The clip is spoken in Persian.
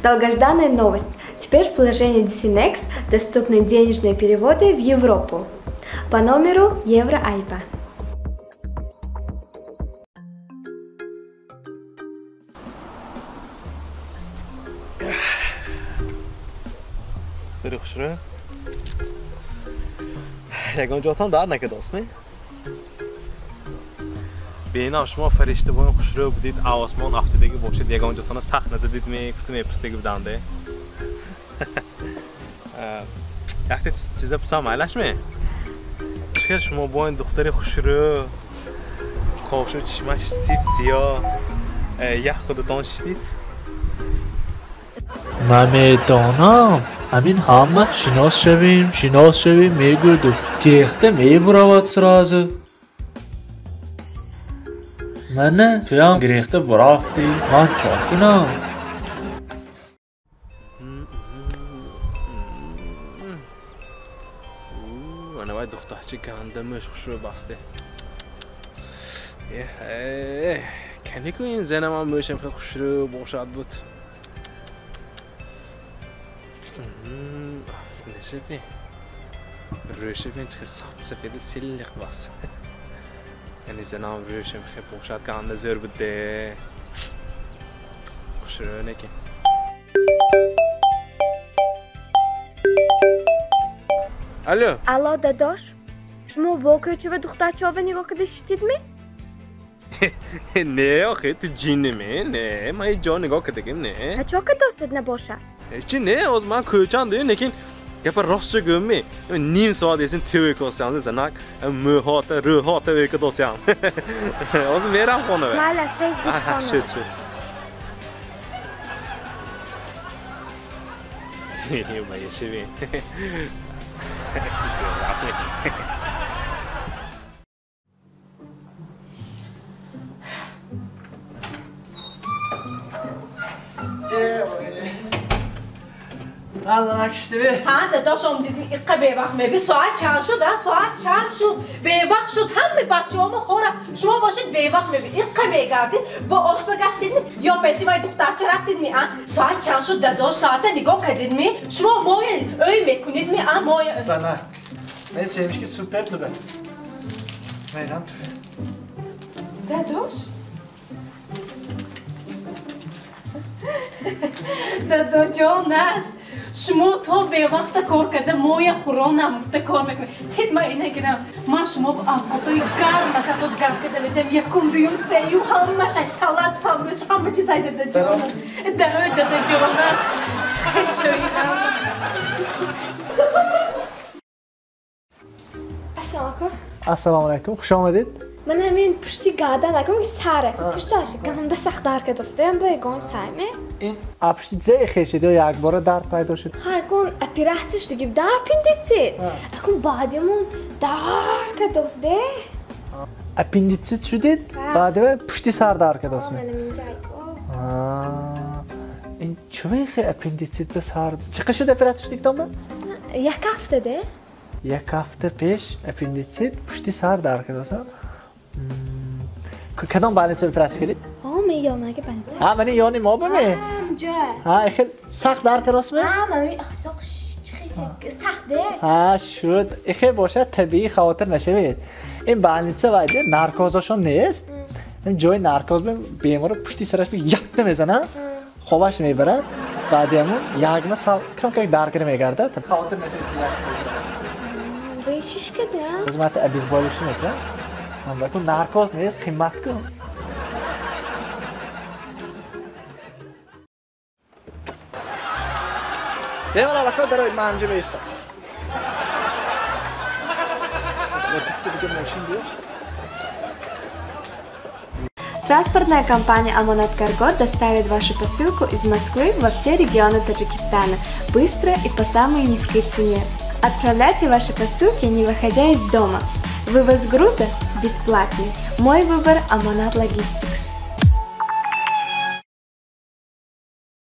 Долгожданная новость. Теперь в приложении DC Next доступны денежные переводы в Европу по номеру Евроайпа. خوشی خوشی یکم جاتان در نکرد اسمی بینام شما فرشته باید خوش رو بودید آسمان افتادگی باشید یکم جاتان سخت نزدید می گفتم میپرستگی بدنده وقتی چیزا پسام علاش می چه شما باید دختری خوش رو کاشو چشمش سیب سیاه یه خودتان شدید من میدانم همین همه شناس شویم میگردم گرخته میبرود سرازه من نه توی هم گرخته برافتی من چا کنم انا باید دخترچه گنده مش خوش رو بسته کنی که این زنم هم مشم خیلی خوش رو باشد بود نشفی روشفین چه سفید سیلق باس یعنی زنم روشم خیلی باشد گنده زر بوده خوش رو نکن Алло, дадош? شما با کوچه و دخترچه ها نگاه کده شدید می؟ نه آخه تو جینه می نه من یه جا نگاه کده گم نه چا که دوستت نباشه؟ چی نه از من کوچه ده نکن که پر راست گم می نیم ساعت ایسین تیوی کاسیان زنک موهات روحات وی کداسیان از میرم خونه و مالش تیز بیت خانه شد ما یه شوی سیسی راست از نکشتی ها داداشم دیدی اقا به وقت می ساعت چند شد ساعت چند شد به وقت شد همه بچه‌ها خورم شما باشید به وقت می اقا میگردید با آش بگشتید یا پیشی وای دخترچه رفتید می ساعت چند شد داداش ساعت نگاه کردید می شما مایه öyle میکنید می مایه sana ben sevmiş ki süperdi ben meydan tüfe داداش دادا جانش شما تا به وقت کار کرده مایه خوران نمفته کار میکنه تید من اینه گرم من شما با آقاتای گرم کتوز گرم کده میدم یکم دویم سیو همش ای سالات ساموس همه چیز های دادا جانش درای دادا جانش چه شوی هست السلام علیکم خوش آمدید من همین پشتی گادا نکنم که سره که پشتاش گنده سخت دار که دوستم بگم سایمه این اپشتی زی خیشید یا یک بار درد پیدا شد خواهی کن اپیراتش دیگه در اپندیتsit اکن بعدیمون دار که دوسته اپندیتsit شدید بعد پشتی سر در که دوست می منم اینجا این چوی خیلی اپندیتsit به سر چقدر شد اپیراتش دیگه من؟ یک هفته ده یک هفته پیش اپندیتsit پشتی سر در که دوست کدام بالنس اپیرات کردید؟ میانه که بنده ها من یانی ما بمی جا ها خیلی سخت در که راست می؟ من سخته ها شد خیلی باشه طبیعی خاطر نشوید این بالنس وایده نارکوزشون نیست این جای نارکوز بیمار پشتی سرش به یک نمیزنه خوابش میبرد بعدی همون یک مسال کم که در کنه میگرده خاطر نشوید به چیش کده؟ قسمت ابیزبالیشی میکنه من بکن نارکوز نیست قیمت کن Devam alaka daroy manje besta. Транспортная компания Аманат Карго доставит вашу посылку из Москвы во все регионы Таджикистана быстро и по самой низкой цене. Отправляйте ваши посылки, не выходя из дома. Вывоз груза бесплатный. Мой выбор Аманат Logistics.